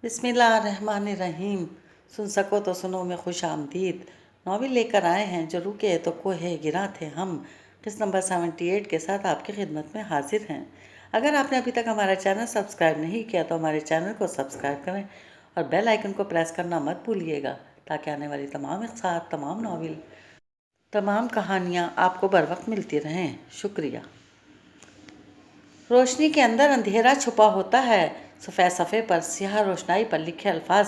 बिस्मिल्लाहिर्रहमानिर्रहीम। सुन सको तो सुनो में खुश आमदीद। नॉवेल लेकर आए हैं जो रुके तो कोहे गिरा थे हम। किस्त नंबर 78 के साथ आपकी खिदमत में हाजिर हैं। अगर आपने अभी तक हमारा चैनल सब्सक्राइब नहीं किया तो हमारे चैनल को सब्सक्राइब करें और बेल आइकन को प्रेस करना मत भूलिएगा ताकि आने वाली तमाम इक़्सात, तमाम नॉवेल, तमाम कहानियाँ आपको बर वक्त मिलती रहें। शुक्रिया। रोशनी के अंदर अंधेरा छुपा होता है। सफ़ेद सफ़े पर स्याह रोशनाई पर लिखे अल्फाज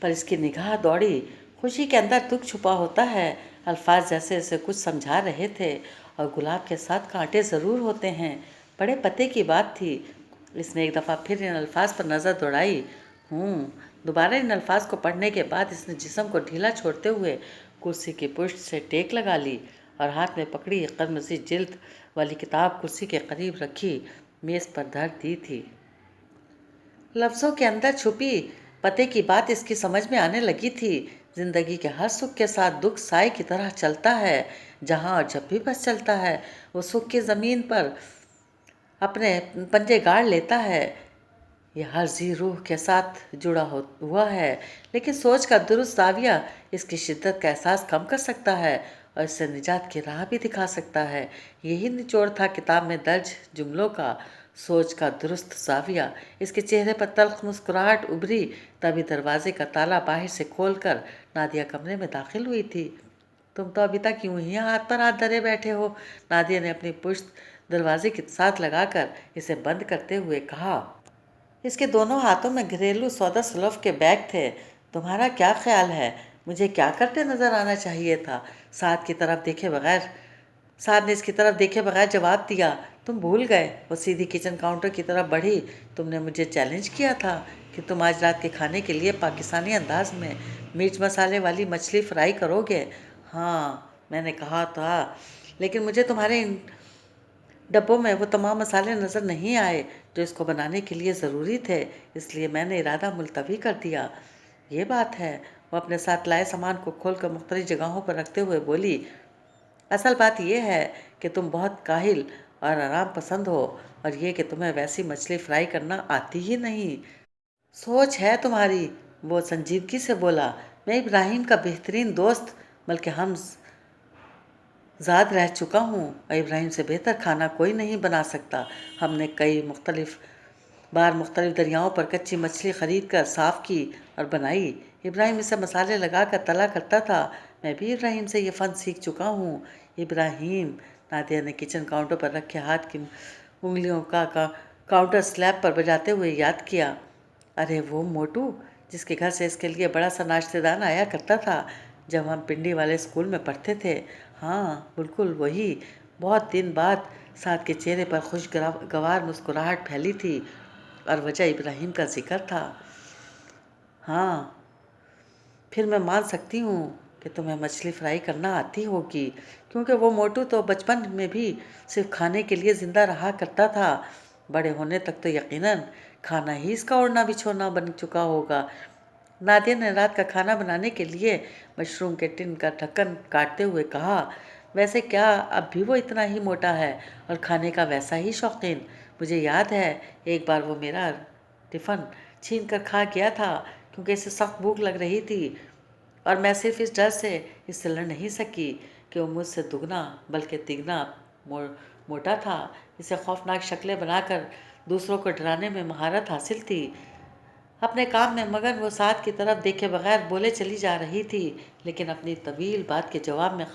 पर इसकी निगाह दौड़ी। खुशी के अंदर दुख छुपा होता है। अल्फाज जैसे इसे कुछ समझा रहे थे और गुलाब के साथ कांटे ज़रूर होते हैं। बड़े पते की बात थी। इसने एक दफ़ा फिर इन अल्फाज पर नज़र दौड़ाई। दोबारा इन अल्फाज को पढ़ने के बाद इसने जिस्म को ढीला छोड़ते हुए कुर्सी की पुष्ट से टेक लगा ली और हाथ में पकड़ी कलमसी जिल्द वाली किताब कुर्सी के करीब रखी मेज़ पर धर दी थी। लफ्ज़ों के अंदर छुपी पते की बात इसकी समझ में आने लगी थी। जिंदगी के हर सुख के साथ दुख साए की तरह चलता है। जहाँ और जब भी बस चलता है वो सुख की ज़मीन पर अपने पंजे गाड़ लेता है। यह हर जी रूह के साथ जुड़ा हुआ है, लेकिन सोच का दुरुस्त जाविया इसकी शिद्दत का एहसास कम कर सकता है और इससे निजात की राह भी दिखा सकता है। यही निचोड़ था किताब में दर्ज जुमलों का। सोच का दुरुस्त जाविया। इसके चेहरे पर तल्ख मुस्कुराहट उभरी तभी दरवाजे का ताला बाहर से खोलकर नादिया कमरे में दाखिल हुई थी। तुम तो अभी तक यूं ही हाथ पर हाथ धरे बैठे हो, नादिया ने अपनी पुश्त दरवाजे के साथ लगाकर इसे बंद करते हुए कहा। इसके दोनों हाथों में घरेलू सौदा सुलभ के बैग थे। तुम्हारा क्या ख्याल है, मुझे क्या करते नजर आना चाहिए था? साद ने इसकी तरफ देखे बगैर जवाब दिया। तुम भूल गए? वो सीधी किचन काउंटर की तरफ बढ़ी। तुमने मुझे चैलेंज किया था कि तुम आज रात के खाने के लिए पाकिस्तानी अंदाज में मिर्च मसाले वाली मछली फ्राई करोगे। हाँ, मैंने कहा था, लेकिन मुझे तुम्हारे इन डब्बों में वो तमाम मसाले नज़र नहीं आए जो इसको बनाने के लिए ज़रूरी थे, इसलिए मैंने इरादा मुलतवी कर दिया। ये बात है। वो अपने साथ लाए सामान को खोलकर मुख्तलिफ जगहों पर रखते हुए बोली। असल बात यह है कि तुम बहुत काहिल और आराम पसंद हो और ये कि तुम्हें वैसी मछली फ्राई करना आती ही नहीं। सोच है तुम्हारी, वो संजीदगी से बोला। मैं इब्राहिम का बेहतरीन दोस्त बल्कि हम ज़ाद रह चुका हूँ और इब्राहिम से बेहतर खाना कोई नहीं बना सकता। हमने कई मुख्तलिफ दरियाओं पर कच्ची मछली खरीद कर साफ़ की और बनाई। इब्राहिम इसे मसाले लगाकर तला करता था। मैं भी इब्राहिम से ये फ़न सीख चुका हूँ। इब्राहिम, नादिया ने किचन काउंटर पर रखे हाथ की उंगलियों का काउंटर स्लैब पर बजाते हुए याद किया। अरे वो मोटू जिसके घर से इसके लिए बड़ा सा नाश्तेदान आया करता था जब हम पिंडी वाले स्कूल में पढ़ते थे। हाँ बिल्कुल वही। बहुत दिन बाद साद के चेहरे पर खुशगवार मुस्कुराहट फैली थी और वजह इब्राहिम का जिक्र था। हाँ, फिर मैं मान सकती हूँ कि तुम्हें मछली फ्राई करना आती होगी, क्योंकि वो मोटू तो बचपन में भी सिर्फ खाने के लिए ज़िंदा रहा करता था। बड़े होने तक तो यकीनन खाना ही इसका ओढ़ना बिछोना बन चुका होगा। नादिया ने रात का खाना बनाने के लिए मशरूम के टिन का ढक्कन काटते हुए कहा। वैसे क्या अब भी वो इतना ही मोटा है और खाने का वैसा ही शौकीन? मुझे याद है एक बार वो मेरा टिफ़न छीन कर खा गया था क्योंकि इसे सख्त भूख लग रही थी और मैं सिर्फ इस डर से इससे लड़ नहीं सकी कि वो मुझसे दुगना बल्कि तिगना मोटा था। इसे खौफनाक शक्लें बनाकर दूसरों को डराने में महारत हासिल थी। अपने काम में मगन वो साद की तरफ देखे बगैर बोले चली जा रही थी, लेकिन अपनी तवील बात के जवाब में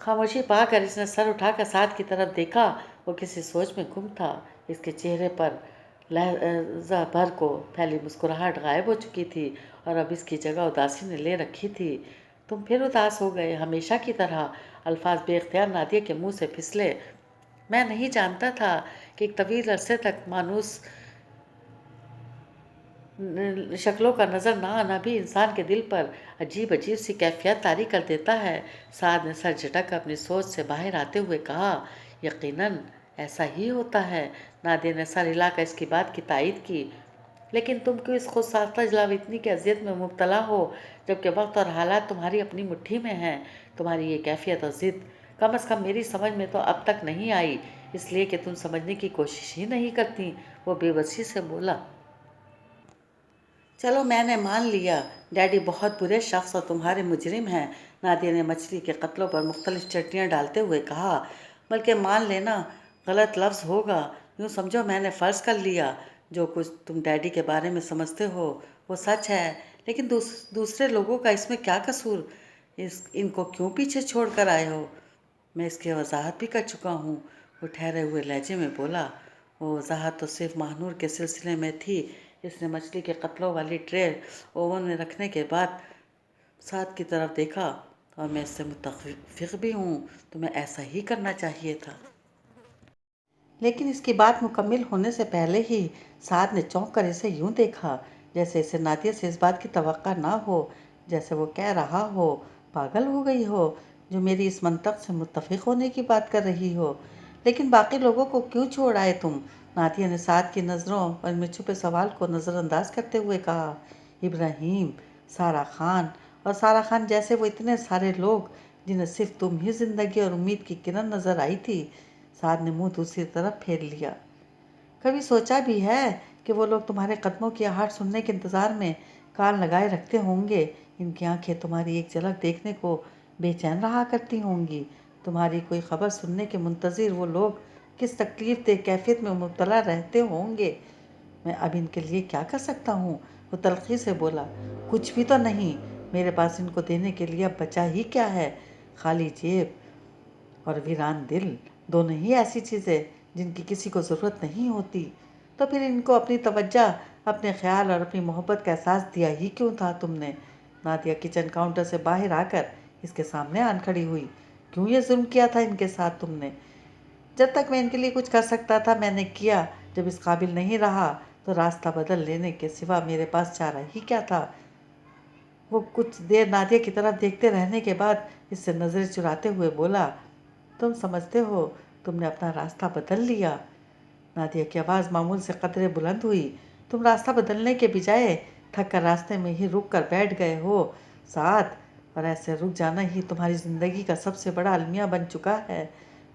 खामोशी पाकर इसने सर उठाकर साद की तरफ देखा। वो किसी सोच में गुम था। इसके चेहरे पर लहजा भर को फैली मुस्कुराहट गायब हो चुकी थी और अब इसकी जगह उदासी ने ले रखी थी। तुम फिर उदास हो गए, हमेशा की तरह। अल्फाज बेख्तियार नादिया के मुंह से फिसले। मैं नहीं जानता था कि एक तवील अरसे तक मानूस शक्लों का नज़र ना आना भी इंसान के दिल पर अजीब अजीब सी कैफियत तारी कर देता है। साद ने सर झटक अपनी सोच से बाहर आते हुए कहा। यकीनन ऐसा ही होता है। नादिया ने सर हिलाकर इसकी बात की तायीद की। लेकिन तुम क्यों इस खुद साख्ता जलावतनी की अजियत में मुब्तला हो जबकि वक्त और हालात तुम्हारी अपनी मुट्ठी में हैं? तुम्हारी ये कैफियत और ज़िद कम अज़ कम मेरी समझ में तो अब तक नहीं आई, इसलिए कि तुम समझने की कोशिश ही नहीं करती, वो बेबसी से बोला। चलो मैंने मान लिया डैडी बहुत बुरे शख्स और तुम्हारे मुजरिम हैं। नादिया ने मछली के कत्लों पर मुख्तलिफ चटनियाँ डालते हुए कहा। बल्कि मान लेना गलत लफ्ज़ होगा। यूँ समझो मैंने फ़र्ज़ कर लिया जो कुछ तुम डैडी के बारे में समझते हो वो सच है। लेकिन दूसरे लोगों का इसमें क्या कसूर? इनको क्यों पीछे छोड़ कर आए हो? मैं इसकी वजाहत भी कर चुका हूँ, वो ठहरे हुए लहजे में बोला। वो वजाहत तो सिर्फ महानूर के सिलसिले में थी। इसने मछली के कत्लों वाली ट्रे ओवन में रखने के बाद साद की तरफ देखा। और मैं इससे मुत्तफिक भी हूँ, तुम्हें ऐसा ही करना चाहिए था। लेकिन इसकी बात मुकम्मिल होने से पहले ही साद ने चौंक कर इसे यूं देखा जैसे इसे नादिया से इस बात की तवक्का ना हो, जैसे वो कह रहा हो पागल हो गई हो जो मेरी इस मंतक से मुत्तफिक होने की बात कर रही हो। लेकिन बाकी लोगों को क्यों छोड़ आए तुम? नादिया ने साद की नज़रों पर में छुपे सवाल को नज़रअंदाज करते हुए कहा। इब्राहिम, सारा खान और सारा खान जैसे वो इतने सारे लोग जिन्हें सिर्फ तुम ही जिंदगी और उम्मीद की किरण नजर आई थी। साद ने मुंह दूसरी तरफ फेर लिया। कभी सोचा भी है कि वो लोग तुम्हारे कदमों की आहट सुनने के इंतज़ार में कान लगाए रखते होंगे? इनकी आंखें तुम्हारी एक झलक देखने को बेचैन रहा करती होंगी। तुम्हारी कोई खबर सुनने के मुंतज़िर वो लोग किस तकलीफ दे कैफियत में मुब्तला रहते होंगे। मैं अब इनके लिए क्या कर सकता हूँ? वो तल्खी से बोला। कुछ भी तो नहीं, मेरे पास इनको देने के लिए अब बचा ही क्या है? खाली जेब और वीरान दिल, दोनों ही ऐसी चीज़ें जिनकी किसी को ज़रूरत नहीं होती। तो फिर इनको अपनी तवज्जो, अपने ख्याल और अपनी मोहब्बत का एहसास दिया ही क्यों था तुमने? नादिया किचन काउंटर से बाहर आकर इसके सामने आन खड़ी हुई। क्यों ये जुल्म किया था इनके साथ तुमने? जब तक मैं इनके लिए कुछ कर सकता था मैंने किया। जब इस काबिल नहीं रहा तो रास्ता बदल लेने के सिवा मेरे पास चारा ही क्या था? वो कुछ देर नादिया की तरफ देखते रहने के बाद इससे नज़रें चुराते हुए बोला। तुम समझते हो तुमने अपना रास्ता बदल लिया? नादिया की आवाज़ मामूल से कदरे बुलंद हुई। तुम रास्ता बदलने के बजाय थक कर रास्ते में ही रुक कर बैठ गए हो साथ। और ऐसे रुक जाना ही तुम्हारी ज़िंदगी का सबसे बड़ा अलमिया बन चुका है।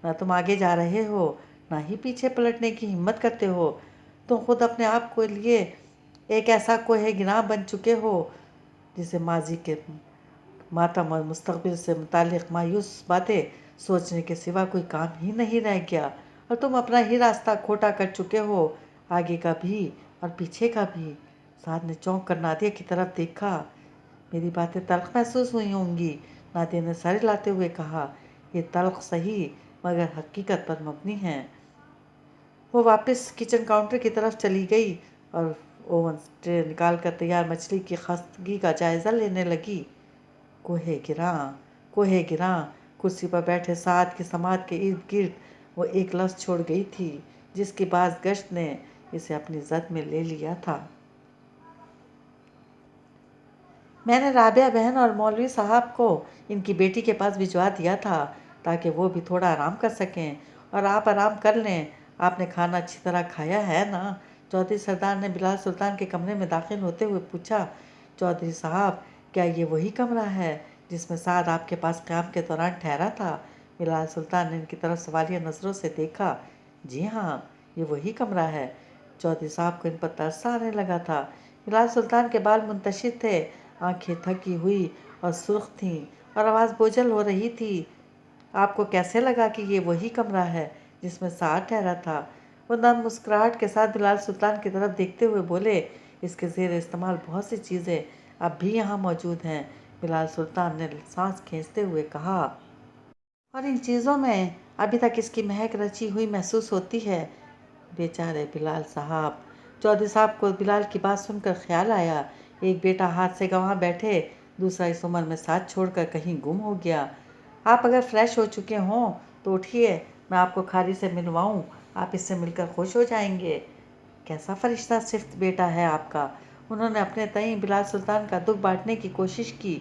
ना तुम आगे जा रहे हो, ना ही पीछे पलटने की हिम्मत करते हो। तुम खुद अपने आप को लिए एक ऐसा कोहे गिनाह बन चुके हो जिसे माजी के मातम और मुस्तकबिल से मुतालिक मायूस बातें सोचने के सिवा कोई काम ही नहीं रह गया। और तुम अपना ही रास्ता खोटा कर चुके हो, आगे का भी और पीछे का भी। साद ने चौंक कर नादिया की तरफ देखा। मेरी बातें तल्ख महसूस हुई होंगी, नादिया ने सर हिलाते हुए कहा। ये तल्ख सही मगर हकीकत पर मबनी है। वो वापस किचन काउंटर की तरफ चली गई और ओवन से निकाल कर तैयार मछली की खस्तगी का जायज़ा लेने लगी। कोहे गिरा, कोहे गिरा। कुर्सी पर बैठे साद की समात के इर्द गिर्द वो एक लफ्ज़ छोड़ गई थी जिसकी बाज़गश्त ने इसे अपनी जद में ले लिया था। मैंने राबिया बहन और मौलवी साहब को इनकी बेटी के पास भिजवा दिया था ताकि वो भी थोड़ा आराम कर सकें और आप आराम कर लें। आपने खाना अच्छी तरह खाया है ना? चौधरी सरदार ने बिलाल सुल्तान के कमरे में दाखिल होते हुए पूछा। चौधरी साहब, क्या ये वही कमरा है जिसमें साद आपके पास क़याम के दौरान ठहरा था? बिलाल सुल्तान ने इनकी तरफ सवालिया नज़रों से देखा। जी हाँ, ये वही कमरा है। चौधरी साहब को इन पर तरस आने लगा था। बिलाल सुल्तान के बाल मुंतशिर थे, आंखें थकी हुई और सुर्ख थीं और आवाज़ बोझल हो रही थी। आपको कैसे लगा कि ये वही कमरा है जिसमें साद ठहरा था? वो नर्म मुस्कुराहट के साथ बिलाल सुल्तान की तरफ देखते हुए बोले। इसके ज़ेर इस्तेमाल बहुत सी चीज़ें अब भी यहाँ मौजूद हैं, बिलाल सुल्तान ने सांस खींचते हुए कहा। और इन चीज़ों में अभी तक इसकी महक रची हुई महसूस होती है। बेचारे बिलाल साहब। चौधरी साहब को बिलाल की बात सुनकर ख्याल आया। एक बेटा हाथ से गंवा बैठे, दूसरा इस उम्र में साथ छोड़कर कहीं गुम हो गया। आप अगर फ्रेश हो चुके हों तो उठिए, मैं आपको खारी से मिलवाऊं। आप इससे मिलकर खुश हो जाएंगे। कैसा फरिश्ता सिफ्त बेटा है आपका। उन्होंने अपने तई बिलाल सुल्तान का दुख बांटने की कोशिश की।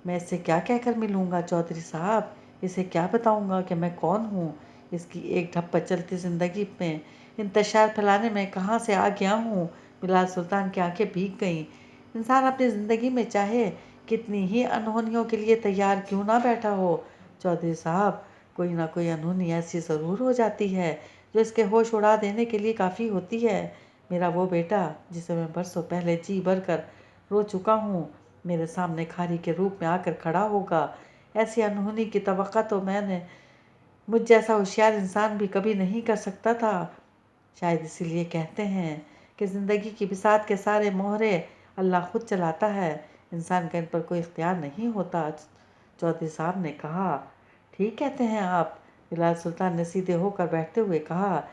मैं इससे क्या कहकर मिलूँगा चौधरी साहब? इसे क्या बताऊँगा कि मैं कौन हूँ? इसकी एक ढप्पा चलती ज़िंदगी में इंतशार फैलाने में कहाँ से आ गया हूँ? बिलाल सुल्तान की आंखें भीग गईं। इंसान अपनी ज़िंदगी में चाहे कितनी ही अनहोनियों के लिए तैयार क्यों ना बैठा हो चौधरी साहब, कोई ना कोई अनहोनी ऐसी ज़रूर हो जाती है जो इसके होश उड़ा देने के लिए काफ़ी होती है। मेरा वो बेटा जिसे मैं बरसों पहले जी भर कर रो चुका हूँ, मेरे सामने खारी के रूप में आकर खड़ा होगा। ऐसी अनहोनी की तवक्का तो मैंने मुझ जैसा होशियार इंसान भी कभी नहीं कर सकता था। शायद इसीलिए कहते हैं कि ज़िंदगी की बिसात के सारे मोहरे अल्लाह खुद चलाता है, इंसान का इन पर कोई इख्तियार नहीं होता। चौधरी साहब ने कहा। ठीक कहते हैं आप, बिलाल सुल्तान ने सीधे होकर बैठते हुए कहा।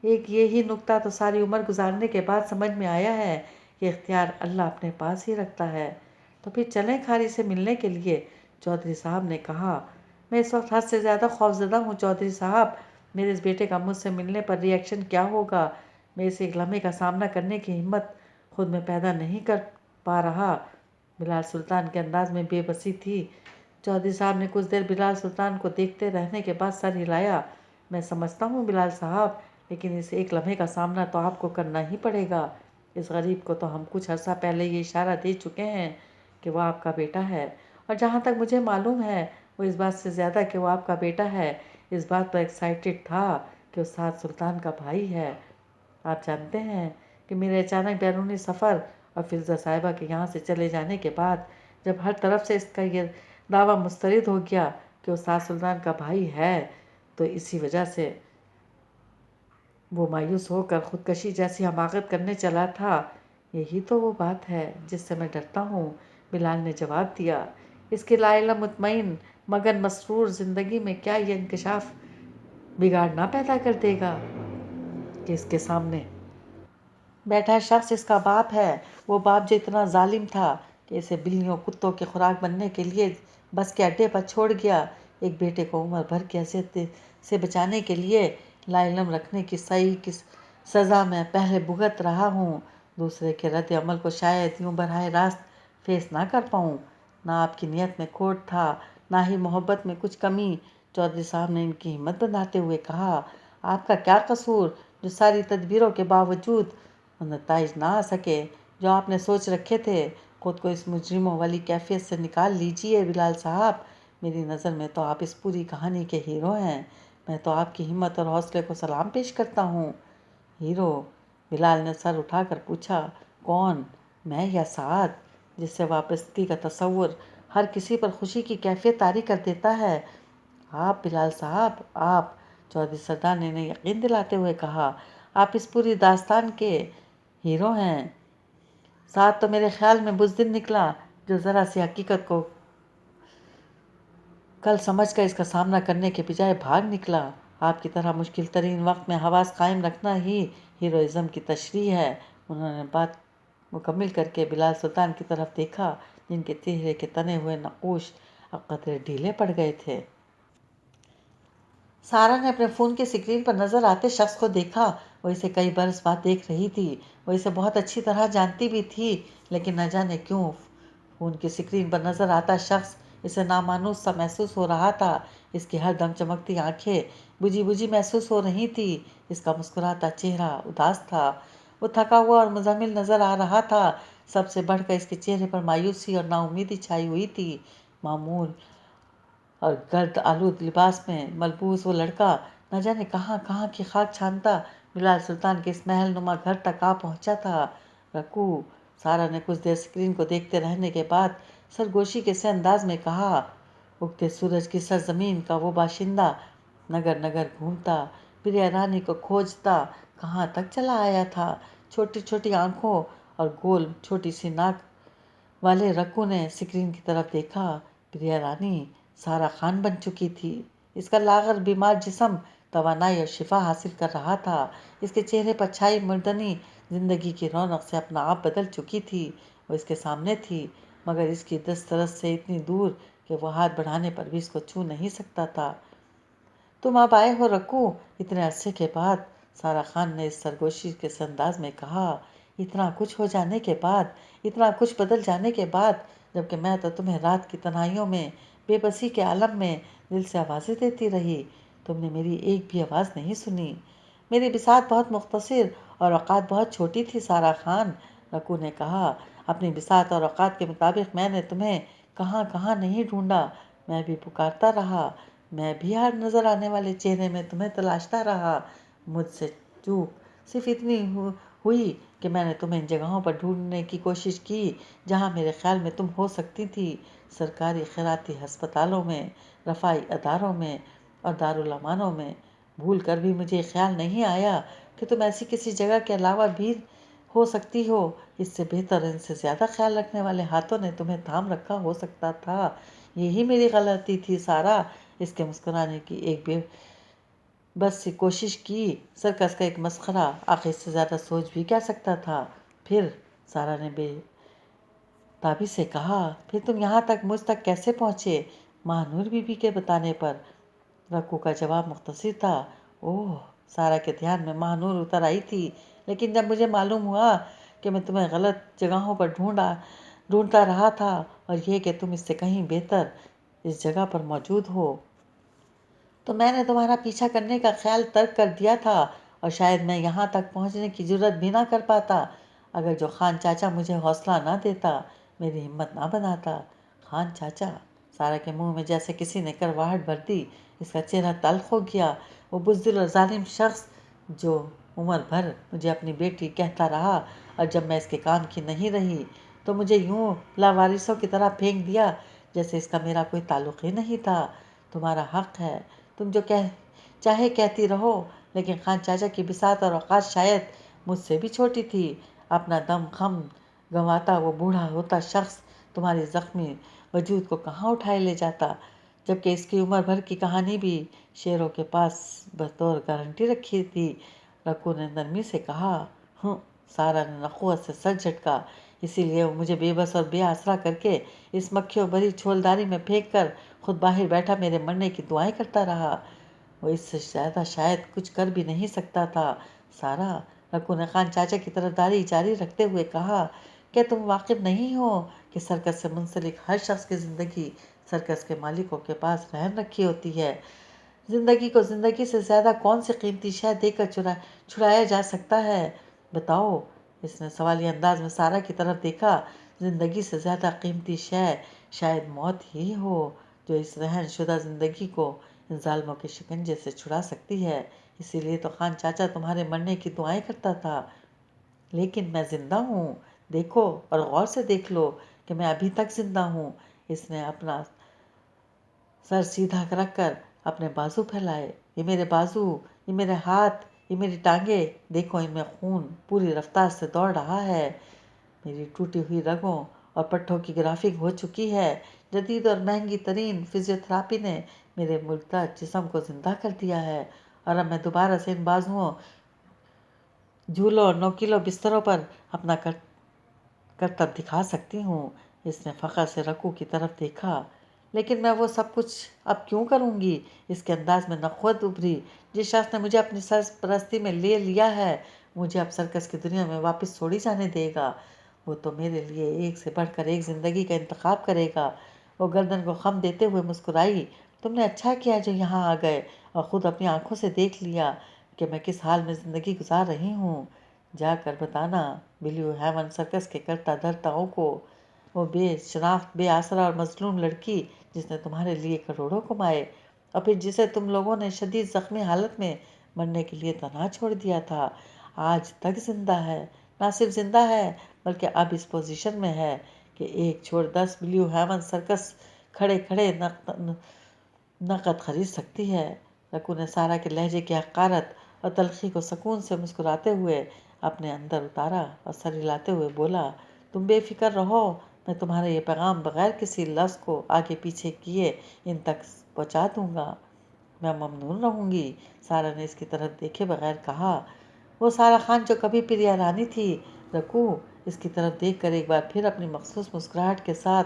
एक ये ही नुक्ता तो सारी उम्र गुजारने के बाद समझ में आया है कि इख्तियार अल्लाह अपने पास ही रखता है। तो फिर चलें खारी से मिलने के लिए, चौधरी साहब ने कहा। मैं इस वक्त हद से ज़्यादा खौफजदा हूँ चौधरी साहब। मेरे इस बेटे का मुझसे मिलने पर रिएक्शन क्या होगा? मैं इस एक लम्हे का सामना करने की हिम्मत खुद में पैदा नहीं कर पा रहा। बिलाल सुल्तान के अंदाज में बेबसी थी। चौधरी साहब ने कुछ देर बिलाल सुल्तान को देखते रहने के बाद सर हिलाया। मैं समझता हूँ बिलाल साहब, लेकिन इस एक लम्हे का सामना तो आपको करना ही पड़ेगा। इस गरीब को तो हम कुछ अर्सा पहले ये इशारा दे चुके हैं कि वह आपका बेटा है, और जहाँ तक मुझे मालूम है वो इस बात से ज़्यादा कि वो आपका बेटा है, इस बात पर एक्साइटेड था कि उस्ताद सुल्तान का भाई है। आप जानते हैं कि मेरे अचानक बैरूनी सफ़र और फिज़ा साहिबा के यहाँ से चले जाने के बाद जब हर तरफ से इसका ये दावा मुस्तरद हो गया कि उस्ताद सुल्तान का भाई है, तो इसी वजह से वो मायूस होकर ख़ुदकशी जैसी हमाकत करने चला था। यही तो वो बात है जिससे मैं डरता हूँ, बिलाल ने जवाब दिया। इसके लाइला मुतमईन मगन मसरूर ज़िंदगी में क्या ये इंकशाफ बिगाड़ ना पैदा कर देगा कि इसके सामने बैठा शख्स इसका बाप है। वो बाप जो इतना जालिम था कि इसे बिल्लियों कुत्तों की खुराक बनने के लिए बस के अड्डे पर छोड़ गया। एक बेटे को उम्र भर की अजियत से बचाने के लिए लाइलम रखने की सही की सज़ा मैं पहले भुगत रहा हूँ। दूसरे के रद्द अमल को शायद यूँ बराह रास्त फेस ना कर पाऊँ। ना आपकी नीयत में खोट था, ना ही मोहब्बत में कुछ कमी, चौधरी साहब ने इनकी हिम्मत बनाते हुए कहा। आपका क्या कसूर जो सारी तदबीरों के बावजूद नताइज ना आ सके जो आपने सोच रखे थे? खुद को इस मुजरिमों वाली कैफियत से निकाल लीजिए बिलाल साहब। मेरी नज़र में तो आप इस पूरी कहानी के हीरो हैं। मैं तो आपकी हिम्मत और हौसले को सलाम पेश करता हूँ। हीरो? बिलाल ने सर उठाकर पूछा। कौन, मैं या साद, जिससे वापसी का तसव्वुर हर किसी पर खुशी की कैफियत तारी कर देता है? आप बिलाल साहब, आप, चौधरी सरदार ने यकीन दिलाते हुए कहा। आप इस पूरी दास्तान के हीरो हैं। साथ तो मेरे ख्याल में बुज़दिल निकला जो ज़रा सी हकीकत को कल समझकर इसका सामना करने के बजाय भाग निकला। आपकी तरह मुश्किल तरीन वक्त में हवास कायम रखना ही हीरोइज़्म की तशरीह है। उन्होंने बात मुकम्मिल करके बिलाल सुल्तान की तरफ देखा, जिनके चेहरे के तने हुए नक़ूश अब कतरे ढीले पड़ गए थे। सारा ने अपने फ़ोन की स्क्रीन पर नज़र आते शख्स को देखा। वो इसे कई बरस बाद देख रही थी। वो इसे बहुत अच्छी तरह जानती भी थी, लेकिन न जाने क्यों फ़ोन की स्क्रीन पर नज़र आता शख्स इसे नामानूस सा महसूस हो रहा था। इसकी हर दम चमकती आंखें बुझी बुझी महसूस हो रही थी। इसका मुस्कुराता चेहरा उदास था। वो थका हुआ और मुज़म्मिल नज़र आ रहा था। सबसे बढ़कर इसके चेहरे पर मायूसी और नाउमीदी छाई हुई थी। मामूल और गर्द आलूद लिबास में मलबूस वो लड़का न जाने कहाँ कहाँ की खाक छानता बिलाल सुल्तान के इस महल नुमा घर तक आ पहुँचा था। रकू, सारा ने कुछ देर स्क्रीन को देखते रहने के बाद सरगोशी के से अंदाज में कहा। उगते सूरज की सरजमीन का वो बाशिंदा नगर नगर घूमता, प्रिया रानी को खोजता कहाँ तक चला आया था। छोटी छोटी आंखों और गोल छोटी सी नाक वाले रक्कू ने स्क्रीन की तरफ देखा। प्रिया रानी सारा खान बन चुकी थी। इसका लागर बीमार जिस्म तवानाई और शिफा हासिल कर रहा था। इसके चेहरे पर छाई मुर्दनी जिंदगी की रौनक से अपना आप बदल चुकी थी। वो इसके सामने थी, मगर इसकी दस्तरस से इतनी दूर कि वो हाथ बढ़ाने पर भी इसको छू नहीं सकता था। तुम अब आए हो रक्कू, इतने अरसे के बाद, सारा खान ने इस सरगोशी के अंदाज में कहा। इतना कुछ हो जाने के बाद, इतना कुछ बदल जाने के बाद, जबकि मैं तो तुम्हें रात की तन्हाइयों में बेबसी के आलम में दिल से आवाज़ें देती रही, तुमने मेरी एक भी आवाज़ नहीं सुनी। मेरी बिसात बहुत मुख्तसर और औकात बहुत छोटी थी सारा खान, रकू ने कहा। अपनी बिसात और औकात के मुताबिक मैंने तुम्हें कहाँ कहाँ नहीं ढूंढा। मैं भी पुकारता रहा, मैं भी हर नज़र आने वाले चेहरे में तुम्हें तलाशता रहा। मुझसे चूक सिर्फ इतनी हुई कि मैंने तुम्हें इन जगहों पर ढूंढने की कोशिश की जहाँ मेरे ख्याल में तुम हो सकती थी। सरकारी खैराती अस्पतालों में, रफ़ाई अदारों में और दारुल अमानों में। भूल कर भी मुझे ख्याल नहीं आया कि तुम ऐसी किसी जगह के अलावा भी हो सकती हो। इससे बेहतर, इनसे ज़्यादा ख्याल रखने वाले हाथों ने तुम्हें थाम रखा हो सकता था। यही मेरी गलती थी सारा। इसके मुस्कुराने की एक बस सी कोशिश की। सर्कस का एक मस्खरा, आखिर इससे ज़्यादा सोच भी क्या सकता था। फिर सारा ने बेताबी से कहा, फिर तुम यहाँ तक मुझ तक कैसे पहुँचे? महानूर बीबी के बताने पर। रक्कू का जवाब मुख्तसर था। ओह, सारा के ध्यान में महानूर उतर आई थी। लेकिन जब मुझे मालूम हुआ कि मैं तुम्हें गलत जगहों पर ढूंढता रहा था और ये कि तुम इससे कहीं बेहतर इस जगह पर मौजूद हो, तो मैंने तुम्हारा पीछा करने का ख्याल तर्क कर दिया था और शायद मैं यहाँ तक पहुँचने की जुर्रत भी ना कर पाता अगर जो खान चाचा मुझे हौसला ना देता, मेरी हिम्मत ना बनाता। खान चाचा? सारा के मुंह में जैसे किसी ने करवाहट भर दी। इसका चेहरा तल्ख हो गया। वो बुज़दिल और जालिम शख्स जो उम्र भर मुझे अपनी बेटी कहता रहा और जब मैं इसके काम की नहीं रही तो मुझे यूं लावारिसों की तरह फेंक दिया जैसे इसका मेरा कोई ताल्लुक़ ही नहीं था। तुम्हारा हक़ है, तुम जो चाहे कहती रहो, लेकिन खान चाचा की बिसात और औकात शायद मुझसे भी छोटी थी। अपना दम खम गंवाता वो बूढ़ा होता शख्स तुम्हारी ज़ख्मी वजूद को कहाँ उठाए ले जाता, जबकि इसकी उम्र भर की कहानी भी शेरों के पास बतौर गारंटी रखी थी। रक्कू ने नरमी से कहा। सारा ने नखुवत से सर झटका। इसीलिए वो मुझे बेबस और बेआसरा करके इस मक्खियों भरी छोलदारी में फेंक कर खुद बाहर बैठा मेरे मरने की दुआएं करता रहा। वो इससे ज़्यादा शायद कुछ कर भी नहीं सकता था। सारा, रक्कू ने खान चाचा की तरफदारी जारी रखते हुए कहा, क्या तुम वाकिफ नहीं हो कि सर्कस से मुंसलिक हर शख्स की ज़िंदगी सर्कस के मालिकों के पास रहन रखी होती है? ज़िंदगी को ज़िंदगी से ज़्यादा कौन सी कीमती शय देकर छुड़ाया जा सकता है? बताओ। इसने सवालिया अंदाज में सारा की तरफ देखा। ज़िंदगी से ज़्यादा कीमती शय शायद मौत ही हो, जो इस रहन शुदा ज़िंदगी को इन ज़ालिमों के शिकंजे से छुड़ा सकती है। इसीलिए तो खान चाचा तुम्हारे मरने की दुआएं करता था। लेकिन मैं ज़िंदा हूँ। देखो और गौर से देख लो कि मैं अभी तक ज़िंदा हूँ। इसने अपना सर सीधा रख कर अपने बाजू फैलाए। ये मेरे बाजू, ये मेरे हाथ, ये मेरी टांगे, देखो इनमें खून पूरी रफ्तार से दौड़ रहा है। मेरी टूटी हुई रगों और पट्टों की ग्राफिक हो चुकी है। जदीद और महंगी तरीन फिजियोथेरापी ने मेरे मुर्दा जिस्म को ज़िंदा कर दिया है और अब मैं दोबारा से इन बाजुओं, झूलों और नोकीलों बिस्तरों पर अपना करतब दिखा सकती हूँ। इसने फ़ख्र से रक्कू की तरफ देखा। लेकिन मैं वो सब कुछ अब क्यों करूँगी? इसके अंदाज में नख़वत उभरी। जिस शख्स ने मुझे अपनी सरपरस्ती में ले लिया है, मुझे अब सर्कस की दुनिया में वापस छोड़ी जाने देगा। वो तो मेरे लिए एक से बढ़कर एक ज़िंदगी का इंतखाब करेगा। वो गर्दन को खम देते हुए मुस्कुराई। तुमने अच्छा किया जो यहाँ आ गए और ख़ुद अपनी आंखों से देख लिया कि मैं किस हाल में ज़िंदगी गुजार रही हूँ। जाकर बताना ब्लू हेवन सर्कस के करता धरताओं को, वो बेशनाख्त, बेआसरा और मजलूम लड़की जिसने तुम्हारे लिए करोड़ों कमाए और फिर जिसे तुम लोगों ने शदीद ज़ख्मी हालत में मरने के लिए तनहा छोड़ दिया था, आज तक जिंदा है। ना सिर्फ जिंदा है बल्कि अब इस पोजीशन में है कि एक छोड़ 10 ब्लू हेवन सर्कस खड़े खड़े नकद खरीद सकती है। रकू ने सारा के लहजे की हकारत और तलखी को सुकून से मुस्कुराते हुए अपने अंदर उतारा और सर हिलाते हुए बोला, तुम बेफिक्र रहो, मैं तुम्हारा ये पैगाम बगैर किसी लफ्ज़ को आगे पीछे किए इन तक पहुँचा दूँगा। मैं ममनून रहूँगी। सारा ने इसकी तरफ देखे बगैर कहा। वो सारा खान जो कभी प्रिया रानी थी। रकू इसकी तरफ देखकर एक बार फिर अपनी मखसूस मुस्कुराहट के साथ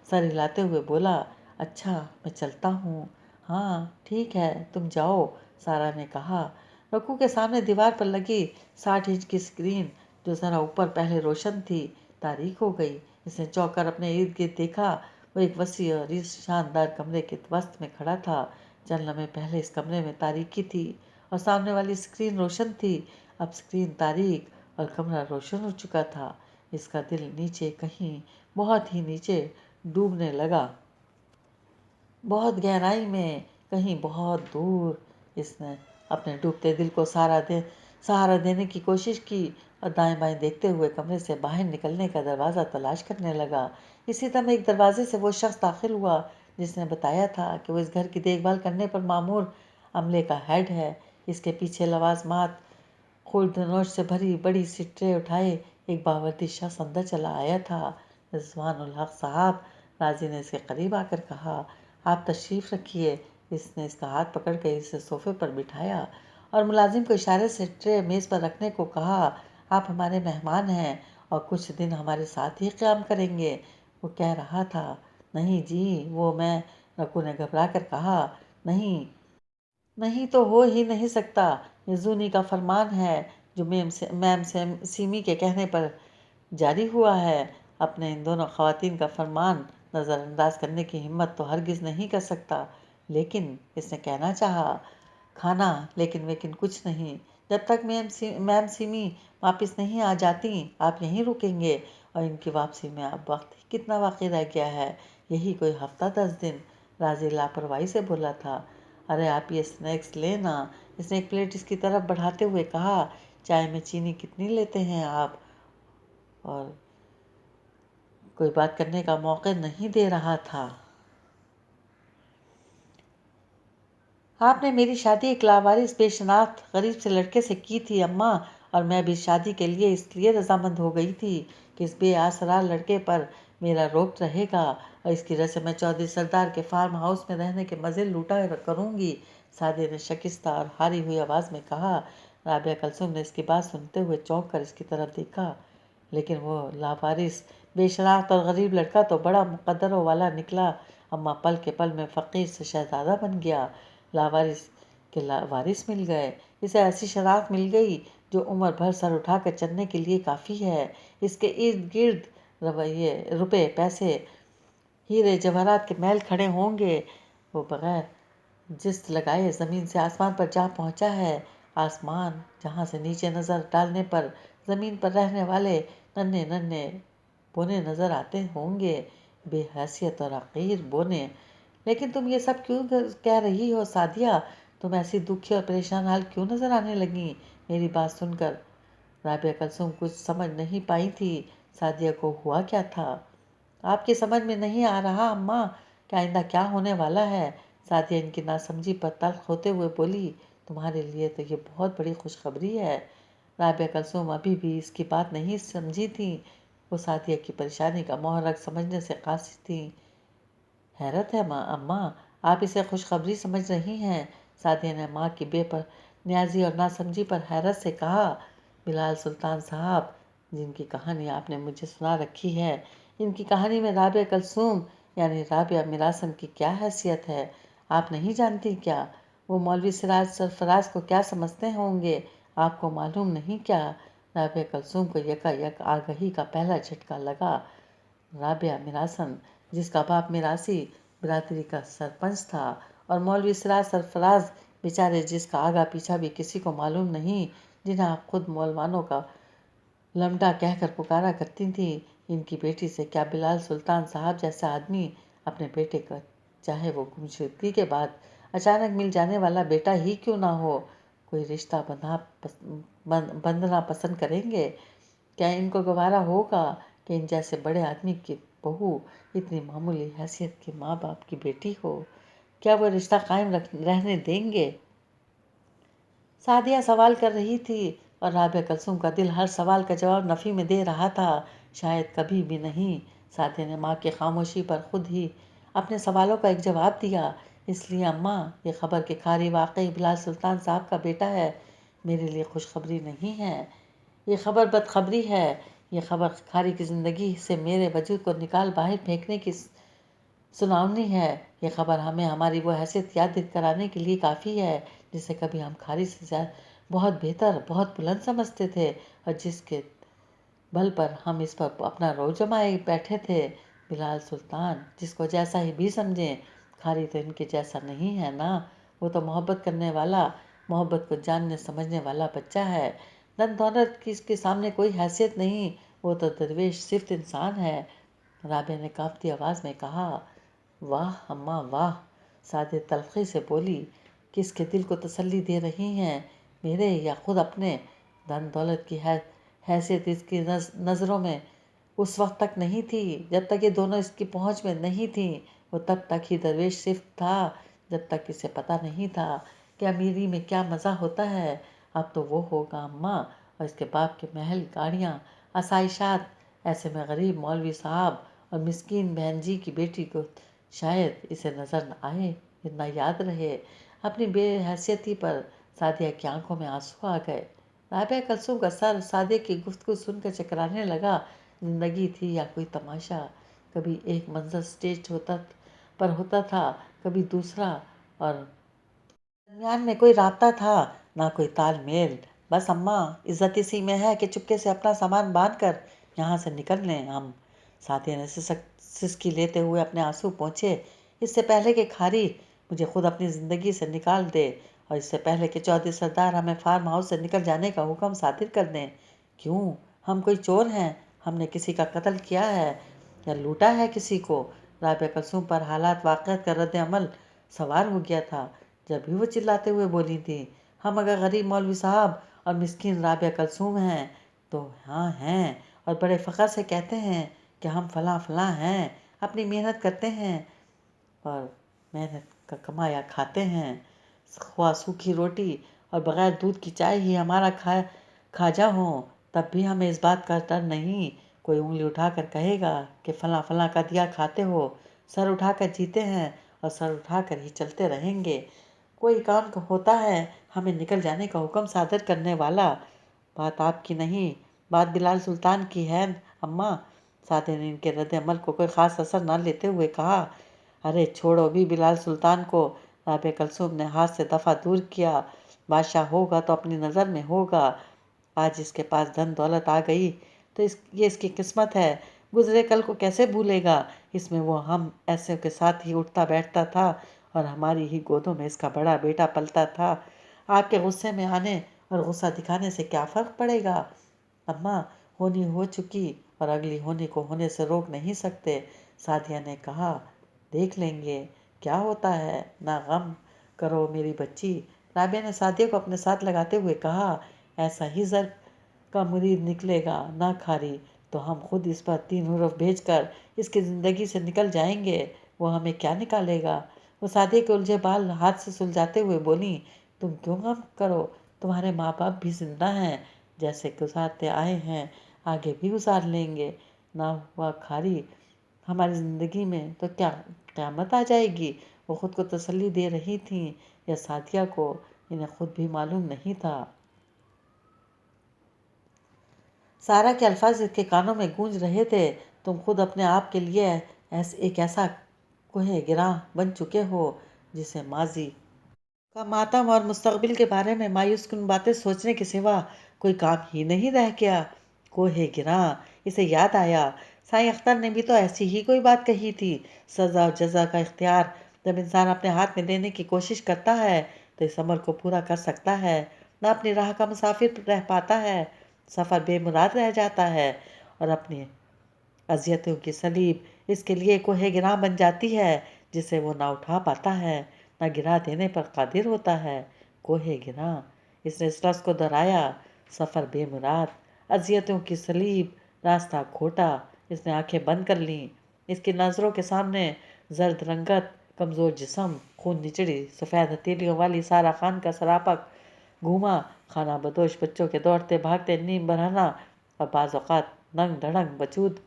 सर हिलाते हुए बोला, अच्छा मैं चलता हूँ। हाँ ठीक है, तुम जाओ, सारा ने कहा। रकू के सामने दीवार पर लगी 60 इंच की स्क्रीन, जो ज़रा ऊपर पहले रोशन थी, तारीख हो गई। इसने चौंक कर अपने इर्द गिर्द देखा। वो एक वसी और इस शानदार कमरे के वस्त में खड़ा था। चंद लम्हे पहले इस कमरे में तारीकी थी और सामने वाली स्क्रीन रोशन थी। अब स्क्रीन तारीक और कमरा रोशन हो चुका था। इसका दिल नीचे, कहीं बहुत ही नीचे डूबने लगा, बहुत गहराई में, कहीं बहुत दूर। इसने अपने डूबते दिल को سہارا دینے کی کوشش کی اور دائیں بائیں دیکھتے ہوئے کمرے سے باہر نکلنے کا دروازہ تلاش کرنے لگا۔ اسی طرح ایک دروازے سے وہ شخص داخل ہوا جس نے بتایا تھا کہ وہ اس گھر کی دیکھ بھال کرنے پر مامور عملے کا ہیڈ ہے۔ اس کے پیچھے لوازمات خورد نوش سے بھری بڑی سی ٹرے اٹھائے ایک باوردی شخص اندر چلا آیا تھا۔ رضوان الحق صاحب، راضی نے اس کے قریب آ کر کہا، آپ تشریف رکھیے۔ اس نے اس کا ہاتھ پکڑ کے اسے صوفے پر بٹھایا اور ملازم کو اشارے سے ٹرے میز پر رکھنے کو کہا، آپ ہمارے مہمان ہیں اور کچھ دن ہمارے ساتھ ہی قیام کریں گے۔ وہ کہہ رہا تھا، نہیں جی وہ میں، رکو نے گھبرا کر کہا، نہیں نہیں تو ہو ہی نہیں سکتا، یہ زونی کا فرمان ہے جو میم سیمی کے کہنے پر جاری ہوا ہے۔ اپنے ان دونوں خواتین کا فرمان نظر انداز کرنے کی ہمت تو ہرگز نہیں کر سکتا، لیکن اس نے کہنا چاہا، کھانا لیکن کچھ نہیں، جب تک میم سیمی واپس نہیں آ جاتی آپ یہیں رکیں گے، اور ان کی واپسی میں اب وقت ہی کتنا باقی رہ گیا ہے، یہی کوئی ہفتہ 10 دن۔ راضی لاپرواہی سے بولا تھا، ارے آپ یہ اسنیکس لیں نا۔ اس نے ایک پلیٹ اس کی طرف بڑھاتے ہوئے کہا، چائے میں چینی کتنی لیتے ہیں آپ؟ اور کوئی بات کرنے کا موقع نہیں دے رہا تھا۔ آپ نے میری شادی ایک لاوارث بے شناخت غریب سے لڑکے سے کی تھی اماں، اور میں بھی شادی کے لیے اس لیے رضامند ہو گئی تھی کہ اس بے آسرا لڑکے پر میرا روب رہے گا اور اس کی وجہ سے میں چودھری سردار کے فارم ہاؤس میں رہنے کے مزے لوٹا کروں گی۔ سعدیہ نے شکستہ اور ہاری ہوئی آواز میں کہا۔ رابعہ کلثوم نے اس کی بات سنتے ہوئے چونک کر اس کی طرف دیکھا، لیکن وہ لاوارث بے شناخت اور غریب لڑکا تو بڑا مقدروں والا نکلا۔ اماں پل کے پل میں فقیر سے شہزادہ بن گیا، لاوارث کے وارث مل گئے، اسے ایسی شناخت مل گئی جو عمر بھر سر اٹھا کر چلنے کے لیے کافی ہے۔ اس کے ارد گرد روپے پیسے ہیرے جواہرات کے محل کھڑے ہوں گے۔ وہ بغیر جست لگائے زمین سے آسمان پر جا پہنچا ہے۔ آسمان جہاں سے نیچے نظر ڈالنے پر زمین پر رہنے والے ننھے ننھے بونے نظر آتے ہوں گے، بے حیثیت اور حقیر بونے۔ لیکن تم یہ سب کیوں کہہ رہی ہو سعدیہ؟ تم ایسی دکھی اور پریشان حال کیوں نظر آنے لگیں میری بات سن کر؟ رابعہ کلثوم کچھ سمجھ نہیں پائی تھی سعدیہ کو ہوا کیا تھا۔ آپ کی سمجھ میں نہیں آ رہا اماں کہ آئندہ کیا ہونے والا ہے؟ سعدیہ ان کی ناسمجھی پر تلخ ہوتے ہوئے بولی، تمہارے لیے تو یہ بہت بڑی خوشخبری ہے۔ رابعہ کلثوم ابھی بھی اس کی بات نہیں سمجھی تھیں، وہ سعدیہ کی پریشانی کا محرک سمجھنے سے قاصر تھیں۔ حیرت ہے اماں، آپ اسے خوشخبری سمجھ رہی ہیں؟ سعدیہ نے ماں کی بے نیازی اور ناسمجھی پر حیرت سے کہا، بلال سلطان صاحب جن کی کہانی آپ نے مجھے سنا رکھی ہے، ان کی کہانی میں رابعہ کلثوم یعنی رابعہ میراسن کی کیا حیثیت ہے آپ نہیں جانتی کیا؟ وہ مولوی سراج سرفراز کو کیا سمجھتے ہوں گے آپ کو معلوم نہیں کیا؟ رابعہ کلثوم کو یکایک آگہی کا پہلا جھٹکا لگا۔ رابعہ میراسن جس کا باپ میراثی برادری کا سرپنچ تھا، اور مولوی سراج سرفراز بیچارے جس کا آگا پیچھا بھی کسی کو معلوم نہیں، جنہیں آپ خود مولوانوں کا لمڈا کہہ کر پکارا کرتی تھیں، ان کی بیٹی سے کیا بلال سلطان صاحب جیسا آدمی اپنے بیٹے کا، چاہے وہ گمشدگی کے بعد اچانک مل جانے والا بیٹا ہی کیوں نہ ہو، کوئی رشتہ بندھنا پسند کریں گے؟ کیا ان کو گوارا ہوگا کہ ان جیسے بڑے آدمی کی بہو اتنی معمولی حیثیت کے ماں باپ کی بیٹی ہو؟ کیا وہ رشتہ قائم رہنے دیں گے؟ سعدیہ سوال کر رہی تھی اور رابعہ کلثوم کا دل ہر سوال کا جواب نفی میں دے رہا تھا، شاید کبھی بھی نہیں۔ سعدیہ نے ماں کی خاموشی پر خود ہی اپنے سوالوں کا ایک جواب دیا، اس لیے اماں یہ خبر کہ کھاری واقعی بلال سلطان صاحب کا بیٹا ہے میرے لیے خوشخبری نہیں ہے، یہ خبر بدخبری ہے۔ یہ خبر کھاری کی زندگی سے میرے وجود کو نکال باہر پھینکنے کی سناونی ہے۔ یہ خبر ہمیں ہماری وہ حیثیت یاد کرانے کے لیے کافی ہے جسے کبھی ہم کھاری سے زیادہ بہت بہتر، بہت بلند سمجھتے تھے، اور جس کے بل پر ہم اس پر اپنا رو جمائے بیٹھے تھے۔ بلال سلطان جس کو جیسا ہی بھی سمجھیں، کھاری تو ان کے جیسا نہیں ہے نا، وہ تو محبت کرنے والا، محبت کو جاننے سمجھنے والا بچہ ہے۔ دن دولت کی اس کے سامنے کوئی حیثیت نہیں، وہ تو درویش صفت انسان ہے۔ رابعہ نے کانپتی آواز میں کہا، واہ اماں واہ۔ سعدیہ تلخی سے بولی، کس کے دل کو تسلی دے رہی ہیں، میرے یا خود اپنے؟ धन दौलत की हैसियत इसकी नज़रों में उस वक्त तक नहीं थी जब तक ये दोनों इसकी पहुंच में नहीं थी। वो तब तक ही दरवेश सिर्फ था जब तक इसे पता नहीं था कि अमीरी में क्या मज़ा होता है। अब तो वो होगा अम्मा, और इसके बाप के महल, गाड़ियाँ, आसाइशात। ऐसे में गरीब मौलवी साहब और मिस्कीन बहन जी की बेटी को शायद इसे नज़र न आए, इतना याद रहे। अपनी बेहैसियती पर सादिया की आंखों में आंसू आ गए। राबिया कलसूम का सर सादिया की गुफ्तगू सुनकर चकराने लगा। जिंदगी थी या कोई तमाशा। कभी एक मंजर स्टेज होता था, कभी दूसरा, और दरमियान में कोई रास्ता था, ना कोई तालमेल। बस अम्मा, इज्जत इसी में है कि चुपके से अपना सामान बांध कर यहाँ से निकल लें हम। साथिया ने सिसकी लेते हुए अपने आंसू पोंछे। इससे पहले कि खारी मुझे खुद अपनी ज़िंदगी से निकाल दे, और इससे पहले कि चौधरी सरदार हमें फार्म हाउस से निकल जाने का हुक्म सादिर कर दें। क्यों? हम कोई चोर हैं? हमने किसी का कत्ल किया है या लूटा है किसी को? राबिया कुलसूम पर हालात वाक़ियत का रद्द अमल सवार हो गया था। जब भी वो चिल्लाते हुए बोली थी, हम अगर गरीब मौलवी साहब और मिस्किन राबिया कुलसूम हैं तो हाँ हैं, और बड़े फ़ख्र से कहते हैं कि हम फ़लाँ फ़लाँ हैं, अपनी मेहनत करते हैं और मेहनत का कमाया खाते हैं। ख्वाह सूखी रोटी और बग़ैर दूध की चाय ही हमारा खाजा हो, तब भी हमें इस बात का डर नहीं कोई उंगली उठाकर कहेगा कि फ़लाँ फ़लाँ का दिया खाते हो। सर उठाकर जीते हैं और सर उठाकर ही चलते रहेंगे। कोई काम होता है हमें निकल जाने का हुक्म सादर करने वाला। बात आपकी नहीं, बात बिलाल सुल्तान की है अम्मा। सादे ने इनके रद्द अमल को कोई ख़ास असर न लेते हुए कहा। अरे छोड़ो भी बिलाल सुल्तान को। राबिया कुलसूम ने हाथ से दफ़ा दूर किया। बादशाह होगा तो अपनी नज़र में होगा। आज इसके पास धन दौलत आ गई तो ये इसकी किस्मत है। गुजरे कल को कैसे भूलेगा? इसमें वो हम ऐसे के साथ ही उठता बैठता था और हमारी ही गोदों में इसका बड़ा बेटा पलता था। आपके गुस्से में आने और गुस्सा दिखाने से क्या फ़र्क पड़ेगा? अम्मा, होनी हो चुकी और अगली होने को होने से रोक नहीं सकते। सादिया ने कहा, देख लेंगे क्या होता है, ना गम करो मेरी बच्ची। राबिया ने सादिया को अपने साथ लगाते हुए कहा, ऐसा ही ज़र का मुरीद निकलेगा ना खारी, तो हम खुद इस पर 3 हुर्फ भेज कर इसकी ज़िंदगी से निकल जाएंगे। वो हमें क्या निकालेगा? वो सादिया के उलझे बाल हाथ से सुलझाते हुए बोली, तुम क्यों गम करो? तुम्हारे माँ बाप भी जिंदा हैं, जैसे गुजारते आए हैं आगे भी गुजार लेंगे। ना हुआ खारी हमारी ज़िंदगी में तो क्या क़यामत आ जाएगी? वो ख़ुद को तसल्ली दे रही थीं या सादिया को, इन्हें खुद भी मालूम नहीं था। सारा के अल्फाज इसके कानों में गूंज रहे थे। तुम खुद अपने आप के लिए एक ऐसा कोहे गिरा बन चुके हो जिसे माजी का मातम और मुस्तकबिल के बारे में मायूस कुन बातें सोचने के सिवा कोई काम ही नहीं रह गया। कोहे गिरा, इसे याद आया, साईं अख्तर ने भी तो ऐसी ही कोई बात कही थी। सज़ा और जज़ा का इख्तियार जब इंसान अपने हाथ में लेने की कोशिश करता है तो इस अमल को पूरा कर सकता है, ना अपनी राह का मुसाफिर रह पाता है। सफ़र बेमुराद रह जाता है और अपनी अज़ियतों की सलीब इसके लिए कोहे गिरा बन जाती है जिसे वो ना उठा पाता है, ना गिरा देने पर कादिर होता है। कोहे गिरा, इसने इस लफ्ज़ को दोहराया। सफ़र बेमुराद, अज़ियतों की सलीब, रास्ता खोटा। इसने आंखें बंद कर लीं। इसकी नज़रों के सामने जर्द रंगत, कमज़ोर जिस्म, खून निचड़ी सफ़ेद हथेलियों वाली सारा खान का सरापा घूमा। खाना बदोश बच्चों के दौड़ते भागते नीम बरहना और बाज़ औक़ात नंग धड़ंग वजूद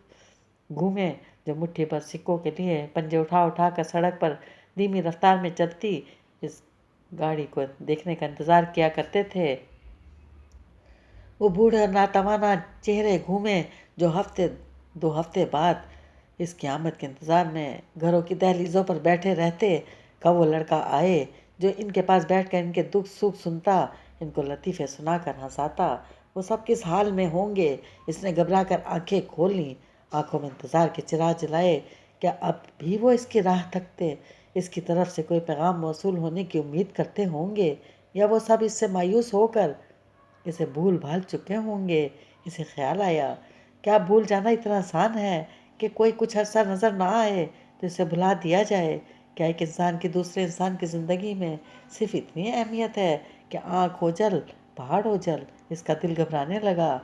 घूमे जो मुट्ठी भर सिक्कों के लिए पंजे उठा उठा कर सड़क पर धीमी रफ्तार में चलती इस गाड़ी को देखने का इंतज़ार किया करते थे। वो बूढ़े और नातवाना चेहरे घूमे जो हफ्ते 2 हफ्ते बाद इसकी आमद के इंतज़ार में घरों की दहलीज़ों पर बैठे रहते। कब वो लड़का आए जो इनके पास बैठकर इनके दुख सुख सुनता, इनको लतीफ़े सुनाकर हंसाता। वो सब किस हाल में होंगे? इसने घबरा कर आँखें खोल लीं। आंखों में इंतज़ार के चिराग जलाए। क्या अब भी वो इसकी राह तकते, इसकी तरफ से कोई पैगाम मौसूल होने की उम्मीद करते होंगे, या वो सब इससे मायूस होकर इसे भूल भाल चुके होंगे? इसे ख्याल आया, क्या भूल जाना इतना आसान है कि कोई कुछ अरसा नज़र ना आए तो इसे भुला दिया जाए? क्या एक इंसान की दूसरे इंसान की ज़िंदगी में सिर्फ इतनी अहमियत है कि आँख हो जल, पहाड़ हो जल, اس کا دل گھبرانے لگا۔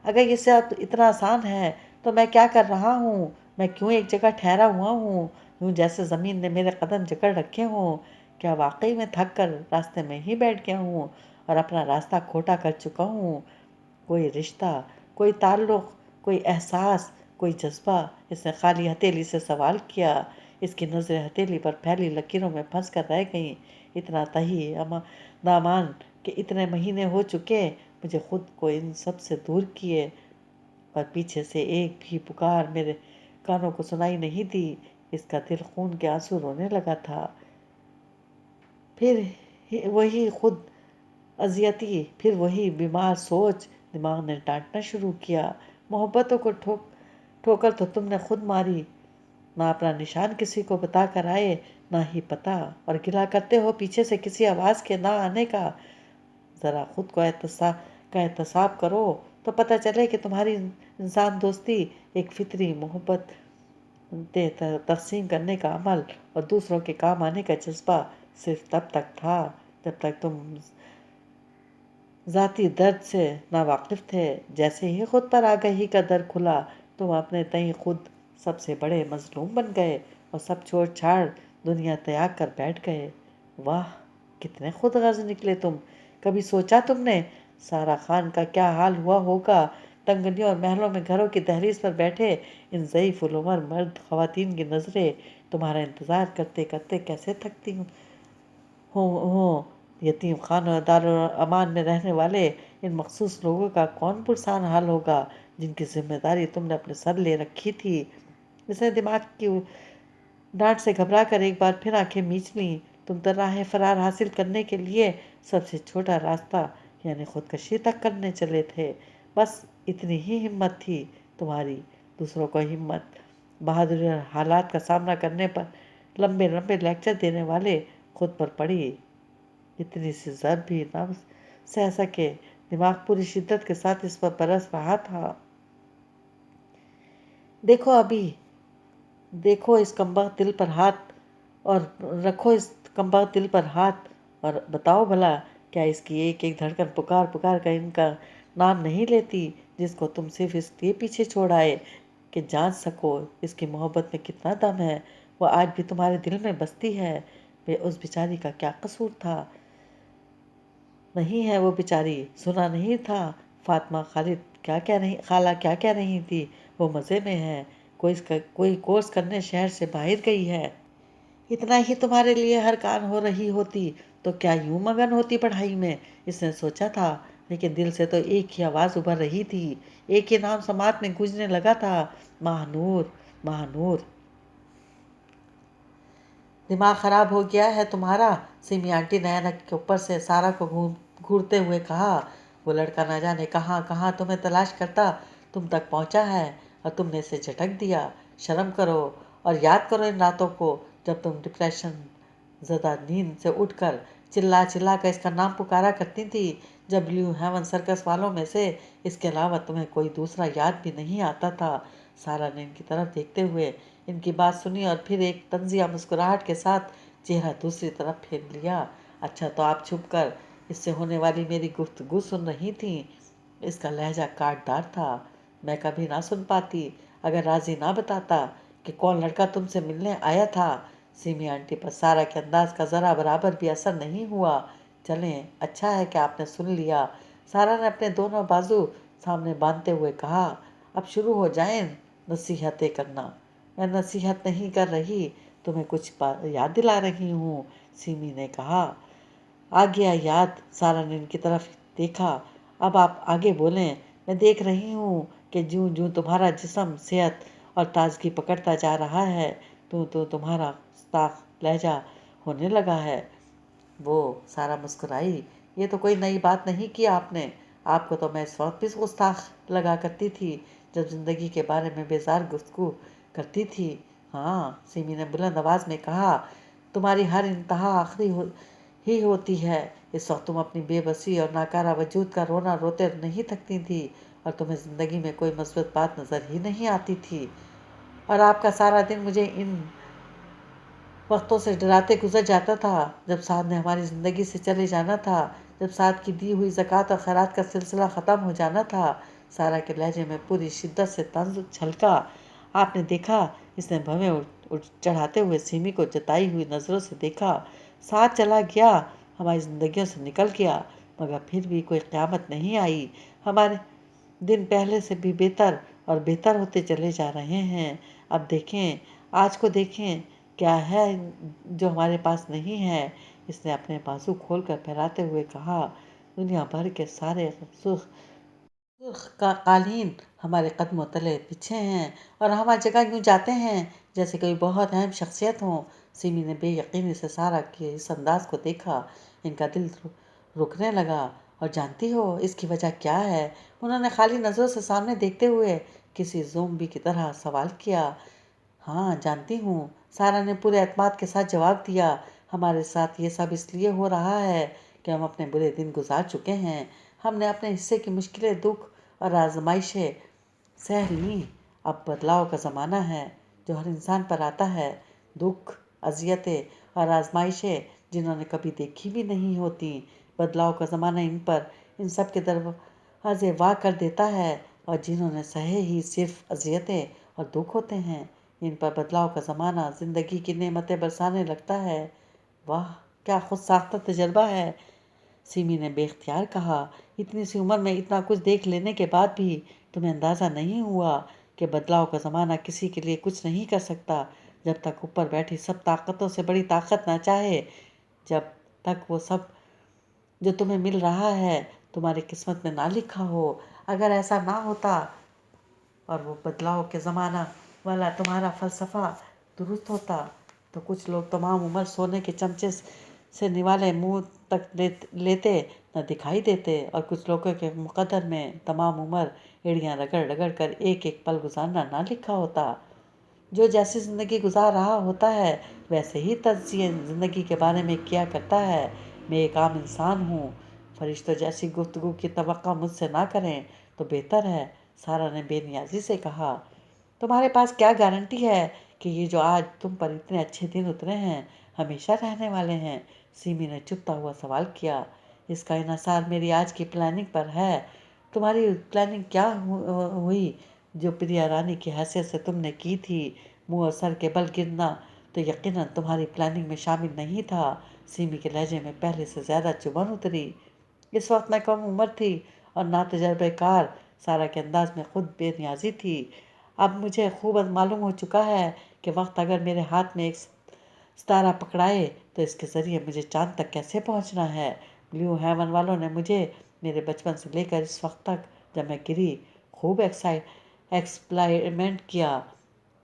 اگر یہ سب اتنا آسان ہے تو میں کیا کر رہا ہوں؟ میں کیوں ایک جگہ ٹھہرا ہوا ہوں، یوں جیسے زمین نے میرے قدم جکڑ رکھے ہوں؟ کیا واقعی میں تھک کر راستے میں ہی بیٹھ گیا ہوں اور اپنا راستہ کھوٹا کر چکا ہوں؟ کوئی رشتہ، کوئی تعلق، کوئی احساس، کوئی جذبہ؟ اس نے خالی ہتھیلی سے سوال کیا۔ اس کی نظریں ہتھیلی پر پھیلی لکیروں میں پھنس کر رہ گئیں۔ اتنا تہی دامان کہ اتنے مہینے ہو چکے مجھے خود کو ان سب سے دور کیے، اور پیچھے سے ایک بھی پکار میرے کانوں کو سنائی نہیں دی۔ اس کا دل خون کے آنسو رونے لگا تھا۔ پھر وہی خود اذیتی، پھر وہی بیمار سوچ۔ دماغ نے ڈانٹنا شروع کیا۔ محبتوں کو ٹھوکر تو تم نے خود ماری، نہ اپنا نشان کسی کو بتا کر آئے، نہ ہی پتہ، اور گلا کرتے ہو پیچھے سے کسی آواز کے نہ آنے کا۔ ذرا خود کو احتساب کرو تو پتہ چلے کہ تمہاری انسان دوستی ایک فطری محبت تقسیم کرنے کا عمل اور دوسروں کے کام آنے کا جذبہ صرف تب تک تھا جب تک تم ذاتی درد سے ناواقف تھے۔ جیسے ہی خود پر آگہی کا در کھلا، تم اپنے تئیں خود سب سے بڑے مظلوم بن گئے اور سب چھوڑ چھاڑ دنیا تیاگ کر بیٹھ گئے۔ واہ، کتنے خود غرض نکلے تم! کبھی سوچا تم نے سارا خان کا کیا حال ہوا ہوگا؟ تنگنیوں اور محلوں میں گھروں کی دہلیز پر بیٹھے ان ضعیف العمر مرد خواتین کی نظریں تمہارا انتظار کرتے کرتے کیسے تھکتی ہوں۔ یتیم خانوں اور دارالامان میں رہنے والے ان مخصوص لوگوں کا کون پرسان حال ہوگا جن کی ذمہ داری تم نے اپنے سر لے رکھی تھی۔ اس نے دماغ کی ڈانٹ سے گھبرا کر ایک بار پھر آنکھیں میچ لیں۔ تم تو راہ فرار حاصل کرنے کے لیے سب سے چھوٹا راستہ یعنی خودکشی تک کرنے چلے تھے۔ بس اتنی ہی ہمت تھی تمہاری۔ دوسروں کو ہمت، بہادری اور حالات کا سامنا کرنے پر لمبے لمبے لیکچر دینے والے خود پر پڑی اتنی سی ضرب بھی نہ سہ سکے۔ دماغ پوری شدت کے ساتھ اس پر برس رہا تھا۔ دیکھو ابھی، دیکھو اس کمبخت دل پر ہاتھ اور رکھو اس کمبخت دل پر ہاتھ اور بتاؤ بھلا کیا اس کی ایک ایک دھڑکن پکار پکار کر ان کا نام نہیں لیتی جس کو تم صرف اس لیے پیچھے چھوڑ آئے کہ جان سکو اس کی محبت میں کتنا دم ہے؟ وہ آج بھی تمہارے دل میں بستی ہے۔ اس بیچاری کا کیا قصور تھا؟ نہیں ہے وہ بیچاری، سنا نہیں تھا فاطمہ خالہ کیا کہہ رہی تھی؟ وہ مزے میں ہے، کوئی کورس کرنے شہر سے باہر گئی ہے۔ اتنا ہی تمہارے لیے ہر کان ہو رہی ہوتی تو کیا یوں مگن ہوتی پڑھائی میں؟ اس نے سوچا تھا، لیکن دل سے تو ایک ہی آواز ابھر رہی تھی، ایک ہی نام سماعت میں گونجنے لگا تھا، ماہ نور، ماہ نور۔ دماغ خراب ہو گیا ہے تمہارا؟ سیمی آنٹی نے اینک کے اوپر سے سارا کو گھورتے ہوئے کہا۔ وہ لڑکا نہ جانے کہاں کہاں تمہیں تلاش کرتا تم تک پہنچا ہے اور تم نے اسے جھٹک دیا۔ شرم کرو اور یاد کرو ان راتوں کو جب تم ڈپریشن زدہ نیند سے اٹھ کر چلا چلا کر اس کا نام پکارا کرتی تھی، جب بلیو ہیون سرکس والوں میں سے اس کے علاوہ تمہیں کوئی دوسرا یاد بھی نہیں آتا تھا۔ سارا نے ان کی طرف دیکھتے ہوئے ان کی بات سنی اور پھر ایک طنزیہ مسکراہٹ کے ساتھ چہرہ دوسری طرف پھیر لیا۔ اچھا تو آپ چھپ کر اس سے ہونے والی میری گفتگو سن رہی تھیں؟ اس کا لہجہ کاٹ دار تھا۔ میں کبھی نہ سن پاتی اگر راضی نہ بتاتا کہ کون لڑکا تم سے ملنے آیا تھا۔ سیمی آنٹی پر سارا کے انداز کا ذرا برابر بھی اثر نہیں ہوا۔ چلیں، اچھا ہے کہ آپ نے سن لیا۔ سارا نے اپنے دونوں بازو سامنے باندھتے ہوئے کہا۔ اب شروع ہو جائیں نصیحتیں کرنا۔ میں نصیحت نہیں کر رہی، تمہیں کچھ یاد دلا رہی ہوں، سیمی نے کہا۔ آ گیا یاد؟ سارا نے ان کی طرف دیکھا۔ اب آپ آگے بولیں۔ میں دیکھ رہی ہوں کہ جوں جوں تمہارا جسم صحت اور تازگی پکڑتا جا رہا ہے تو تمہارا گستاخ لہجہ ہونے لگا ہے۔ وہ سارا مسکرائی۔ یہ تو کوئی نئی بات نہیں کی آپ نے۔ آپ کو تو میں اس وقت بھی گستاخ لگا کرتی تھی جب زندگی کے بارے میں بیزار گفتگو کرتی تھی۔ ہاں، سیمی نے بلند آواز میں کہا، تمہاری ہر انتہا آخری ہی ہوتی ہے۔ اس وقت تم اپنی بے بسی اور ناکارہ وجود کا رونا روتے نہیں تھکتی تھی اور تمہیں زندگی میں کوئی مثبت بات نظر ہی نہیں آتی تھی، اور آپ کا سارا دن مجھے ان وقتوں سے ڈراتے گزر جاتا تھا جب صاحب نے ہماری زندگی سے چلے جانا تھا، جب سعد کی دی ہوئی زکوٰۃ اور خیرات کا سلسلہ ختم ہو جانا تھا، سارا کے لہجے میں پوری شدت سے طنز چھلکا۔ آپ نے دیکھا؟ اس نے بھویں چڑھاتے ہوئے سیمی کو جتائی ہوئی نظروں سے دیکھا۔ ساتھ چلا گیا، ہماری زندگیوں سے نکل گیا، مگر پھر بھی کوئی قیامت نہیں آئی۔ ہمارے دن پہلے سے بھی بہتر اور بہتر ہوتے چلے جا رہے ہیں۔ اب دیکھیں، آج کو دیکھیں، کیا ہے جو ہمارے پاس نہیں ہے؟ اس نے اپنے بازو کھول کر پھیلاتے ہوئے کہا۔ دنیا بھر کے سارے سرخ قالین ہمارے قدموں تلے بچھے ہیں اور ہم ہر جگہ یوں جاتے ہیں جیسے کوئی بہت اہم شخصیت ہوں۔ سیمی نے بے یقینی سے سارا کے اس انداز کو دیکھا۔ ان کا دل رکنے لگا۔ اور جانتی ہو اس کی وجہ کیا ہے؟ انہوں نے خالی نظروں سے سامنے دیکھتے ہوئے کسی زومبی کی طرح سوال کیا۔ ہاں جانتی ہوں، سارا نے پورے اعتماد کے ساتھ جواب دیا۔ ہمارے ساتھ یہ سب اس لیے ہو رہا ہے کہ ہم اپنے برے دن گزار چکے ہیں۔ ہم نے اپنے حصے کی مشکلیں، دکھ اور آزمائشیں سہ لیں۔ اب بدلاؤ کا زمانہ ہے جو ہر انسان پر آتا ہے۔ دکھ، اذیتیں اور آزمائشیں جنہوں نے کبھی دیکھی بھی نہیں ہوتی۔ بدلاؤ کا زمانہ ان سب کے دروازے وا کر دیتا ہے، اور جنہوں نے سہے ہی صرف اذیتیں اور دکھ ہوتے ہیں۔ ان پر بدلاؤ کا زمانہ زندگی کی نعمتیں برسانے لگتا ہے۔ واہ کیا خود ساختہ تجربہ ہے، سیمی نے بے اختیار کہا۔ اتنی سی عمر میں اتنا کچھ دیکھ لینے کے بعد بھی تمہیں اندازہ نہیں ہوا کہ بدلاؤ کا زمانہ کسی کے لیے کچھ نہیں کر سکتا جب تک اوپر بیٹھی سب طاقتوں سے بڑی طاقت نہ چاہے، جب تک وہ سب جو تمہیں مل رہا ہے تمہاری قسمت میں نہ لکھا ہو۔ اگر ایسا نہ ہوتا اور وہ بدلاؤ کے زمانہ والا تمہارا فلسفہ درست ہوتا تو کچھ لوگ تمام عمر سونے کے چمچے سے نوالے منہ تک لیتے نہ دکھائی دیتے، اور کچھ لوگوں کے مقدر میں تمام عمر ایڑیاں رگڑ رگڑ کر ایک ایک پل گزارنا نہ لکھا ہوتا۔ جو جیسی زندگی گزار رہا ہوتا ہے ویسے ہی تجزیے زندگی کے بارے میں کیا کرتا ہے۔ میں ایک عام انسان ہوں، فرشتوں جیسی گفتگو کی توقع مجھ سے نہ کریں تو بہتر ہے، سارا نے بے نیازی سے کہا۔ تمہارے پاس کیا گارنٹی ہے کہ یہ جو آج تم پر اتنے اچھے دن اترے ہیں ہمیشہ رہنے والے ہیں؟ سیمی نے چپتا ہوا سوال کیا۔ اس کا انحصار میری آج کی پلاننگ پر ہے۔ تمہاری پلاننگ کیا ہوئی جو پریا رانی کی حیثیت سے تم نے کی تھی؟ منہ اور سر کے بل گرنا تو یقیناً تمہاری پلاننگ میں شامل نہیں تھا۔ سیمی کے لہجے میں پہلے سے زیادہ چبھن اتری۔ اس وقت میں کم عمر تھی اور ناتجربہ کار، سارا کے انداز میں خود بے نیازی تھی۔ اب مجھے خوب معلوم ہو چکا ہے کہ وقت اگر میرے ہاتھ میں ایک ستارہ پکڑائے تو اس کے ذریعے مجھے چاند تک کیسے پہنچنا ہے۔ بلیو ہیون والوں نے مجھے میرے بچپن سے لے کر اس وقت تک جب میں گری خوب ایکسپلائمنٹ کیا،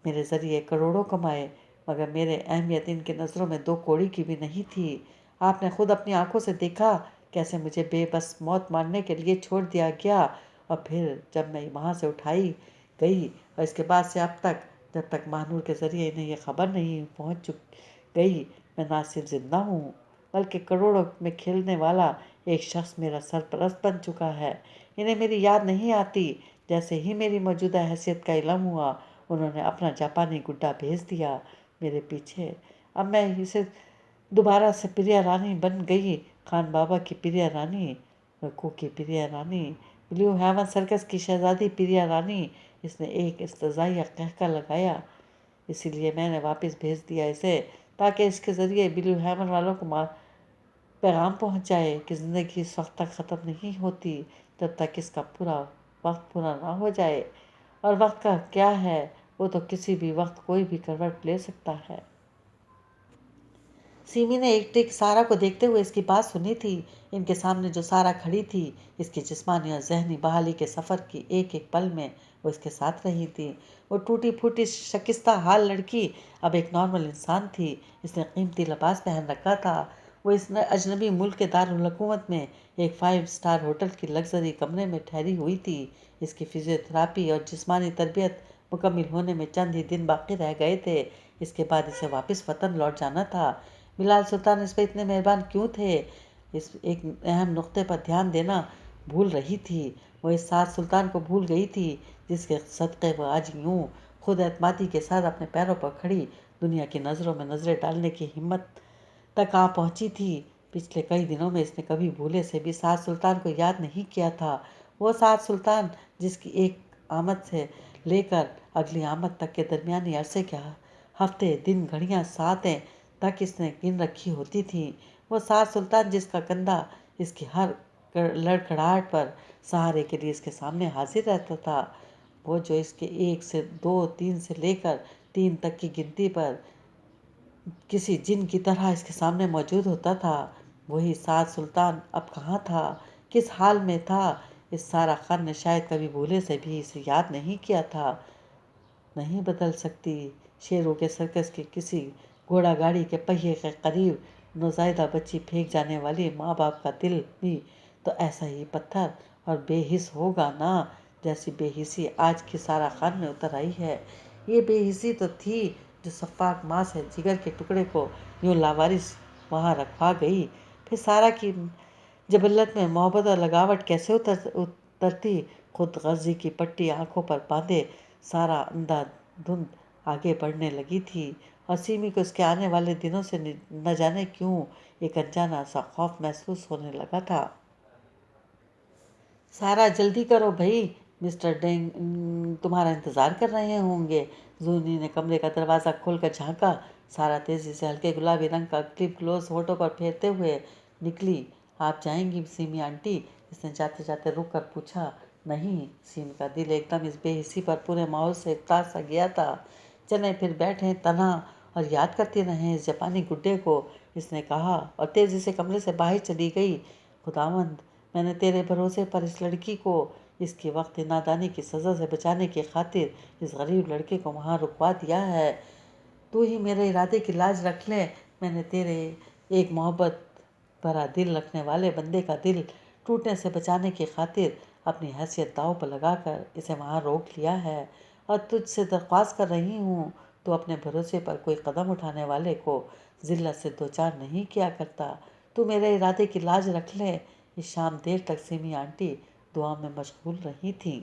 میرے ذریعے کروڑوں کمائے، مگر میرے اہمیت ان کی نظروں میں 2 کوڑی کی بھی نہیں تھی۔ آپ نے خود اپنی آنکھوں سے دیکھا کیسے مجھے بے بس موت مارنے کے لیے چھوڑ دیا گیا، اور پھر جب میں وہاں سے اٹھائی گئی، اور اس کے بعد سے اب تک جب تک ماہنور کے ذریعے انہیں یہ خبر نہیں پہنچ گئی، میں نہ صرف زندہ ہوں بلکہ کروڑوں میں کھیلنے والا ایک شخص میرا سرپرست بن چکا ہے۔ انہیں میری یاد نہیں آتی۔ جیسے ہی میری موجودہ حیثیت کا علم ہوا انہوں نے اپنا جاپانی گڈا بھیج دیا میرے پیچھے۔ اب میں اسے دوبارہ سے پریا رانی بن گئی، خان بابا کی پریا رانی، رکو کی پریا رانی، بلیو ہیون سرکس کی شہزادی پریا رانی۔ اس نے ایک استہزائیہ قہقہ لگایا۔ اسی لیے میں نے واپس بھیج دیا اسے تاکہ اس کے ذریعے بلیو ہیون والوں کو پیغام پہنچ جائے کہ زندگی اس وقت تک ختم نہیں ہوتی جب تک اس کا پورا وقت پورا نہ ہو جائے، اور وقت کا کیا ہے، وہ تو کسی بھی وقت کوئی بھی کروٹ لے سکتا ہے۔ سیمی نے ایک ٹک سارا کو دیکھتے ہوئے اس کی بات سنی تھی۔ ان کے سامنے جو سارا کھڑی تھی، اس کی جسمانی اور ذہنی بحالی کے سفر کی ایک ایک پل میں وہ اس کے ساتھ رہی تھی۔ وہ ٹوٹی پھوٹی شکستہ حال لڑکی اب ایک نارمل انسان تھی۔ اس نے قیمتی لباس پہن رکھا تھا۔ وہ اس اجنبی ملک کے دارالحکومت میں ایک 5 اسٹار ہوٹل کی لگژری کمرے میں ٹھہری ہوئی تھی۔ اس کی فزیوتھراپی اور جسمانی تربیت مکمل ہونے میں چند ہی دن باقی رہ گئے تھے۔ اس کے بعد اسے واپس وطن لوٹ جانا تھا۔ بلال سلطان اس پہ اتنے مہربان کیوں تھے؟ اس ایک اہم نقطے پر دھیان دینا بھول رہی تھی۔ وہ اس سعد سلطان کو بھول گئی تھی جس کے صدقے وہ آج یوں خود اعتمادی کے ساتھ اپنے پیروں پر کھڑی دنیا کی نظروں میں نظریں ڈالنے کی ہمت تک آ پہنچی تھی۔ पिछले कई दिनों में इसने कभी भूले से भी सात सुल्तान को याद नहीं किया था। वो सात सुल्तान जिसकी एक आमद से लेकर अगली आमद तक के दरमियानी अरसे के हफ्ते दिन घड़ियां सातें तक इसने गिन रखी होती थी। वो सात सुल्तान जिसका कंधा इसकी हर लड़खड़ाहट पर सहारे के लिए इसके सामने हाजिर रहता था। वो जो इसके एक से दो, तीन से लेकर 3 तक की गिनती पर किसी जिन की तरह इसके सामने मौजूद होता था, वही सात सुल्तान अब कहाँ था, किस हाल में था, इस सारा खान ने शायद कभी भूले से भी इसे याद नहीं किया था। नहीं बदल सकती। शेरों के सर्कस के किसी घोड़ा गाड़ी के पहिए के करीब नौज़ायदा बच्ची फेंक जाने वाली माँ बाप का दिल भी तो ऐसा ही पत्थर और बेहिस होगा ना, जैसी बेहिसी आज की सारा खान में उतर आई है। ये बेहिसी तो थी जो सफाक माँ से जिगर के टुकड़े को यूं लावारिस वहाँ रखवा गई। फिर सारा की जबलत में मोहब्बत और लगावट कैसे उतरती। खुद गर्जी की पट्टी आंखों पर बांधे सारा अंधाधुंध आगे बढ़ने लगी थी और सिमी को इसके आने वाले दिनों से न जाने क्यों एक अनजाना सा खौफ महसूस होने लगा था। सारा जल्दी करो भाई, मिस्टर डेंग तुम्हारा इंतज़ार कर रहे होंगे। जूनी ने कमरे का दरवाज़ा खोलकर झांका। सारा तेज़ी से हल्के गुलाबी रंग का क्लिप ग्लोस होठों पर फेरते हुए निकली। आप जाएंगी सिमी आंटी? इसने जाते जाते रुक कर पूछा। नहीं। सिमी का दिल एकदम इस बेहिसी पर पूरे माहौल से उतार सा गया था। चलें फिर बैठें तन्हा और याद करती रहें इस जापानी गुड्डे को, इसने कहा और तेज़ी से कमरे से बाहर चली गई। खुदावंद, मैंने तेरे भरोसे पर इस लड़की को इसकी वक्त नादानी की सज़ा से बचाने की खातिर इस गरीब लड़के को वहाँ रुकवा दिया है। तू ही मेरे इरादे की लाज रख ले। मैंने तेरे एक मोहब्बत भरा दिल रखने वाले बंदे का दिल टूटने से बचाने की खातिर अपनी हैसियत दांव पर लगाकर इसे वहाँ रोक लिया है और तुझसे दरख्वास्त कर रही हूँ, तो अपने भरोसे पर कोई कदम उठाने वाले को जिल्लत से दो चार नहीं किया करता। तू मेरे इरादे की लाज रख ले। इस शाम देर तक सिमी आंटी दुआ में मशगूल रही थीं।